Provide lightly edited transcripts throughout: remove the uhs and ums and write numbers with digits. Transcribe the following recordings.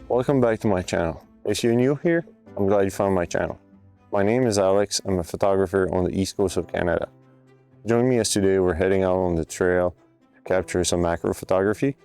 Welcome back to my channel. If you're new here, I'm glad you found my channel. My name is Alex. I'm a photographer on the east coast of Canada. Join me as today we're heading out on the trail to capture some macro photography,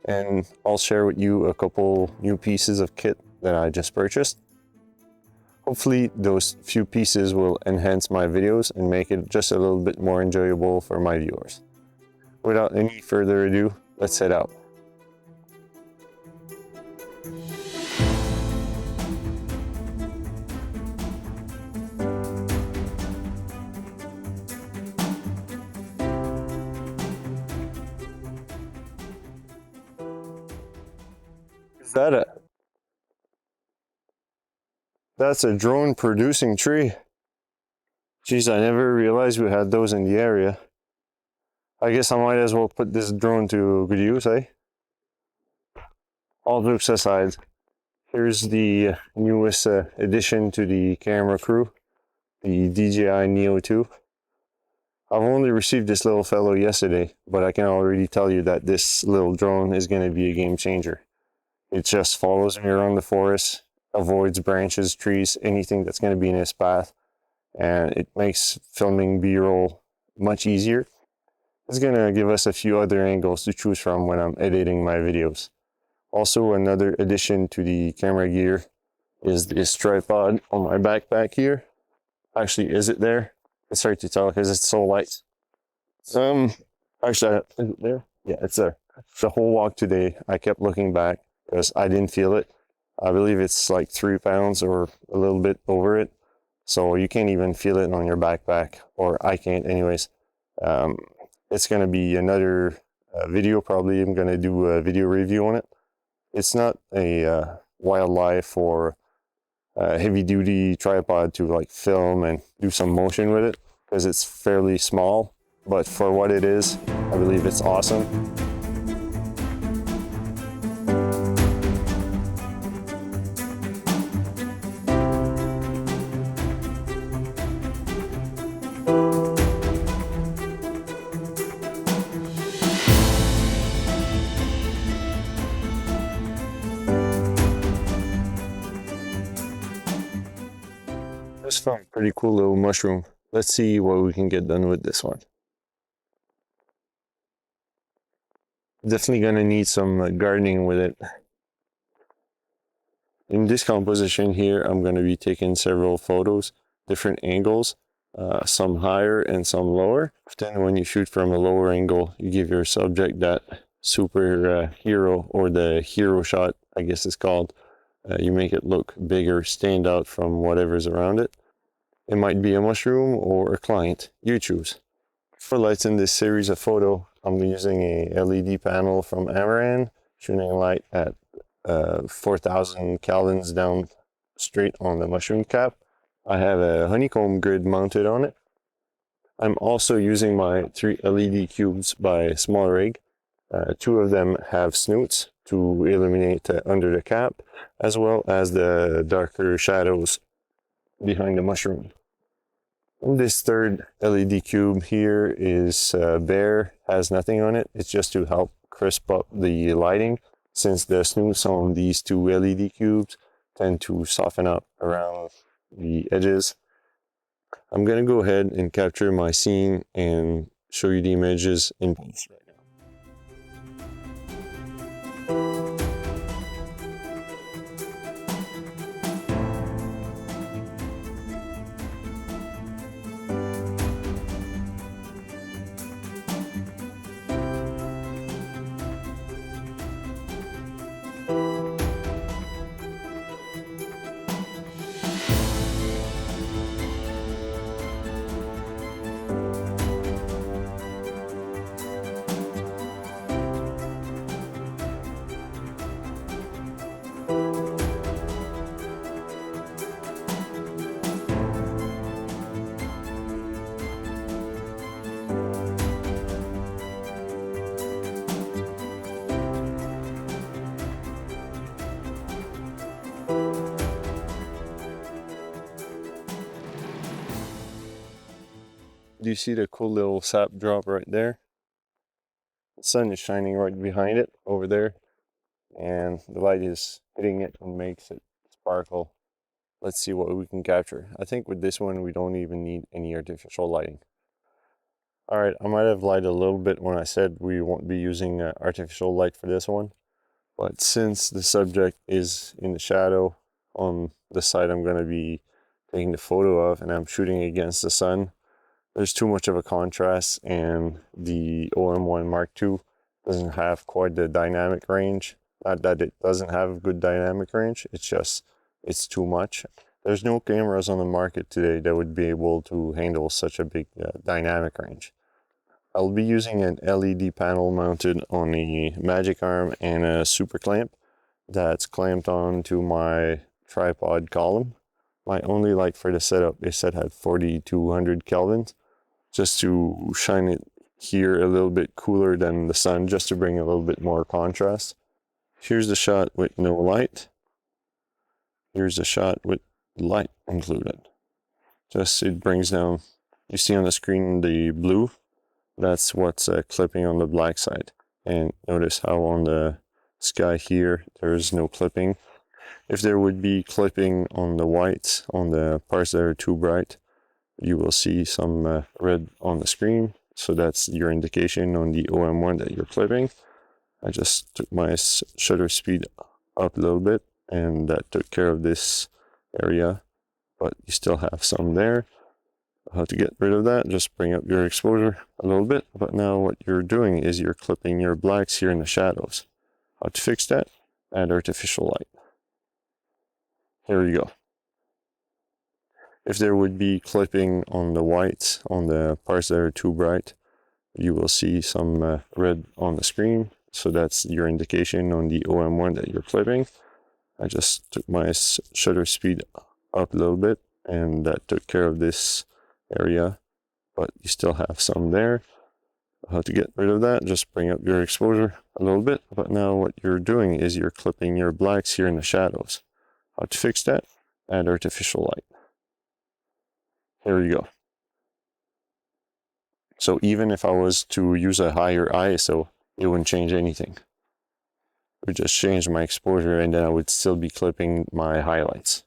and I'll share with you a couple new pieces of kit that I just purchased. Hopefully those few pieces will enhance my videos and make it just a little bit more enjoyable for my viewers. Without any further ado, let's head out. Is that a... That's a drone producing tree. Jeez, I never realized we had those in the area. I guess I might as well put this drone to good use, eh? All jokes aside, here's the newest addition to the camera crew, the DJI Neo 2. I've only received this little fellow yesterday, but I can already tell you that this little drone is going to be a game changer. It just follows me around the forest, avoids branches, trees, anything that's going to be in its path, and it makes filming B-roll much easier. It's going to give us a few other angles to choose from when I'm editing my videos. Also, another addition to the camera gear is this tripod on my backpack here. Actually, is it there? It's hard to tell because it's so light. Actually, is it there? Yeah, it's there. The whole walk today, I kept looking back because I didn't feel it. I believe it's like 3 pounds or a little bit over it. So you can't even feel it on your backpack, or I can't anyways. It's going to be another video, probably I'm going to do a video review on it. It's not a wildlife or heavy duty tripod to like film and do some motion with it, because it's fairly small, but for what it is, I believe it's awesome. Just found a pretty cool little mushroom. Let's see what we can get done with this one. Definitely gonna need some gardening with it. In this composition here, I'm gonna be taking several photos, different angles, some higher and some lower. Then when you shoot from a lower angle, you give your subject that super hero, or the hero shot, I guess it's called. You make it look bigger, stand out from whatever's around it. It might be a mushroom or a client, you choose. For lights in this series of photo, I'm using a LED panel from Amaran, shooting light at 4,000 kelvins down straight on the mushroom cap. I have a honeycomb grid mounted on it. I'm also using my 3 LED cubes by SmallRig. 2 of them have snoots to illuminate under the cap, as well as the darker shadows behind the mushroom. And this third LED cube here is bare, has nothing on it. It's just to help crisp up the lighting, since the snoots on these 2 LED cubes tend to soften up around the edges. I'm gonna go ahead and capture my scene and show you the images in post right now. Do you see the cool little sap drop right there? The sun is shining right behind it over there. and the light is hitting it and makes it sparkle. Let's see what we can capture. I think with this one we don't even need any artificial lighting. All right, I might have lied a little bit when I said we won't be using artificial light for this one, but since the subject is in the shadow on the side I'm going to be taking the photo of, and I'm shooting against the sun, there's too much of a contrast, and the OM1 Mark II doesn't have quite the dynamic range. Not that it doesn't have good dynamic range, it's just, it's too much. There's no cameras on the market today that would be able to handle such a big dynamic range. I'll be using an LED panel mounted on a magic arm and a super clamp that's clamped onto my tripod column. My only light for the setup is set at 4200 Kelvin, just to shine it here a little bit cooler than the sun, just to bring a little bit more contrast. Here's the shot with no light. Here's the shot with light included. Just, it brings down, you see on the screen the blue, that's what's clipping on the black side. And notice how on the sky here, there's no clipping. If there would be clipping on the whites, on the parts that are too bright, you will see some red on the screen. So that's your indication on the OM1 that you're clipping. I just took my shutter speed up a little bit, and that took care of this area, but you still have some there. How to get rid of that, just bring up your exposure a little bit. But now what you're doing is you're clipping your blacks here in the shadows. How to fix that? Add artificial light. Here we go. If there would be clipping on the whites, on the parts that are too bright, you will see some red on the screen. So that's your indication on the OM1 that you're clipping. I just took my shutter speed up a little bit, and that took care of this area, but you still have some there. How to get rid of that, just bring up your exposure a little bit. But now what you're doing is you're clipping your blacks here in the shadows. How to fix that? Add artificial light. Here we go. So even if I was to use a higher ISO, it wouldn't change anything. It would just change my exposure, and then I would still be clipping my highlights.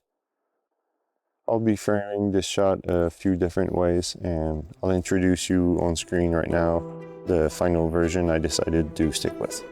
I'll be framing this shot a few different ways, and I'll introduce you on screen right now the final version I decided to stick with.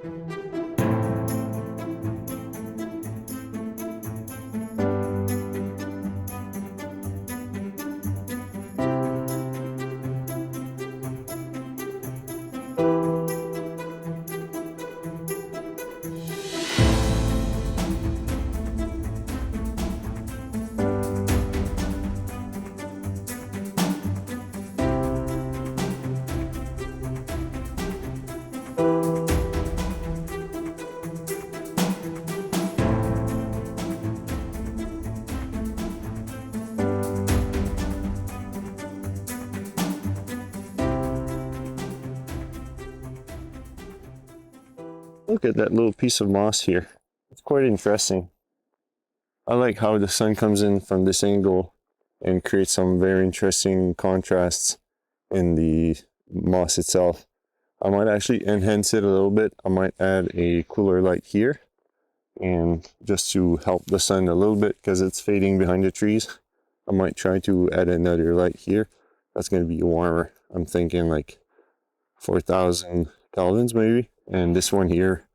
Look at that little piece of moss here. It's quite interesting. I like how the sun comes in from this angle and creates some very interesting contrasts in the moss itself. I might actually enhance it a little bit. I might add a cooler light here, and just to help the sun a little bit because it's fading behind the trees, I might try to add another light here. That's going to be warmer. I'm thinking like 4,000 Kelvins maybe. And this one here,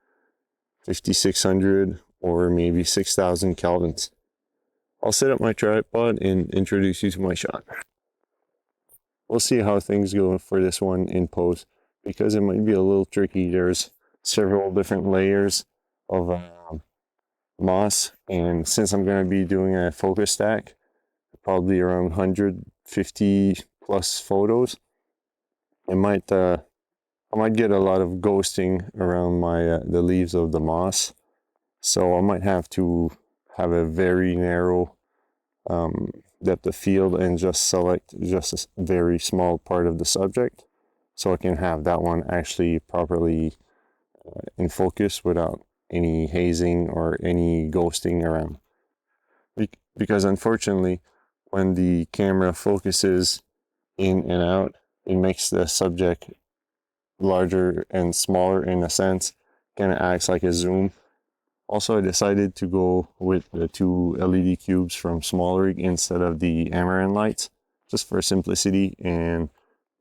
5,600 or maybe 6,000 Kelvins. I'll set up my tripod and introduce you to my shot. We'll see how things go for this one in post, because it might be a little tricky. There's several different layers of moss, and since I'm going to be doing a focus stack, probably around 150 plus photos, I might get a lot of ghosting around my the leaves of the moss, so I might have to have a very narrow depth of field and just select just a very small part of the subject, so I can have that one actually properly in focus without any hazing or any ghosting around. Because unfortunately, when the camera focuses in and out, it makes the subject larger and smaller in a sense. Kind of acts like a zoom, Also, I decided to go with the 2 LED cubes from SmallRig instead of the Amaran lights, just for simplicity, and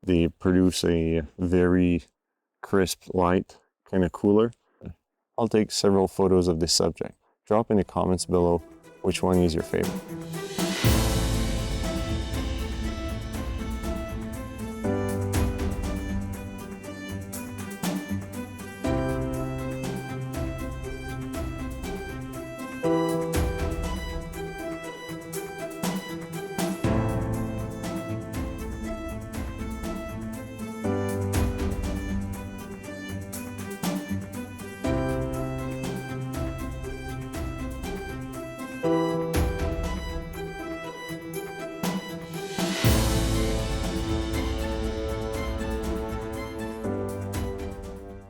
they produce a very crisp light, kind of cooler. I'll take several photos of this subject. Drop in the comments below which one is your favorite.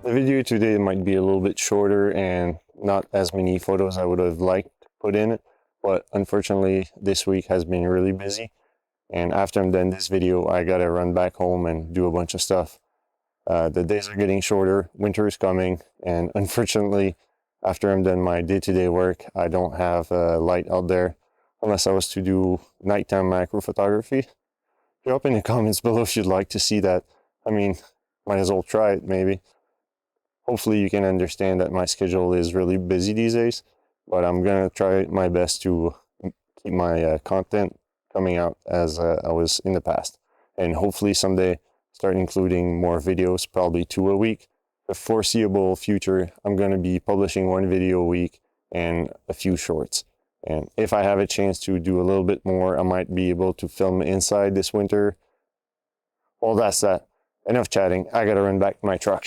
The video today might be a little bit shorter and not as many photos I would have liked to put in it, but unfortunately this week has been really busy, and after I'm done this video I gotta run back home and do a bunch of stuff. The days are getting shorter, winter is coming, and unfortunately after I'm done my day-to-day work I don't have a light out there unless I was to do nighttime macro photography. Drop in the comments below if you'd like to see that. I mean, might as well try it maybe. Hopefully you can understand that my schedule is really busy these days, but I'm gonna try my best to keep my content coming out as I was in the past, and hopefully someday start including more videos, probably 2 a week. The foreseeable future, I'm gonna be publishing 1 video a week and a few shorts. And if I have a chance to do a little bit more, I might be able to film inside this winter. Well, that's that. Enough chatting. I gotta run back to my truck.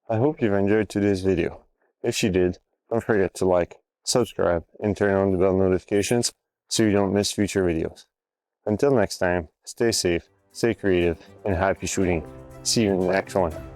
I hope you've enjoyed today's video. If you did, don't forget to like, subscribe, and turn on the bell notifications so you don't miss future videos. Until next time, stay safe, stay creative, and happy shooting. See you in the next one.